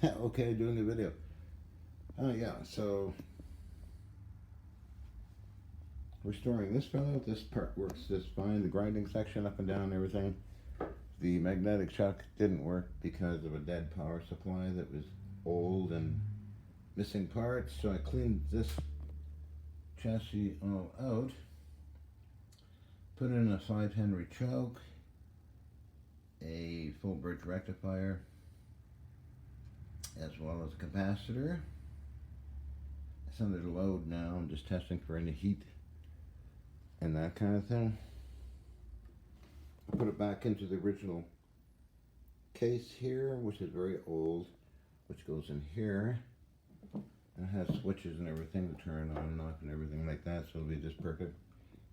Okay, doing a video. Oh yeah, so restoring this fellow. This part works just fine. The grinding section up and down, everything. The magnetic chuck didn't work because of a dead power supply that was old and missing parts. So I cleaned this chassis all out. Put in a 5 Henry choke, a full bridge rectifier, as well as a capacitor. It's under load now. I'm just testing for any heat and that kind of thing. I put it back into the original case here, which is very old, which goes in here. And it has switches and everything to turn on and off and everything like that, so it'll be just perfect.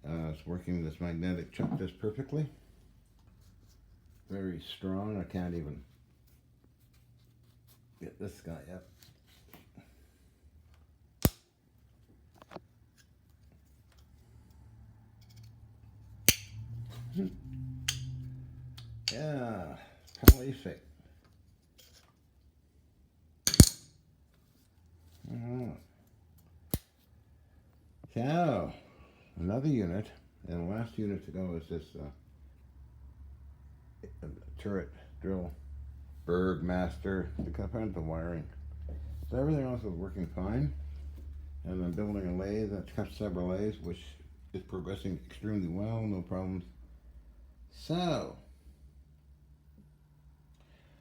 It's working this magnetic chuck just perfectly. Very strong. I can't even get this guy up. Yeah, prolific. So, another unit, and the last unit to go is this turret drill, Bergmaster, to cut out the wiring. So everything else is working fine, and I'm building a lathe that cuts several lathes, which is progressing extremely well, no problems. So,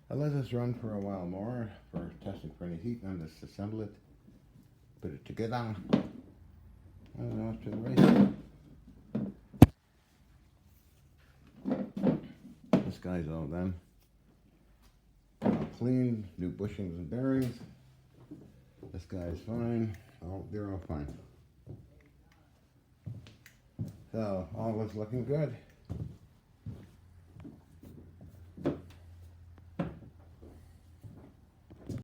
I let this run for a while more for testing for any heat, and disassemble it, put it together, and off to the race. This guy's all done. All clean, new bushings and bearings. This guy's fine. They're all fine. So all was looking good.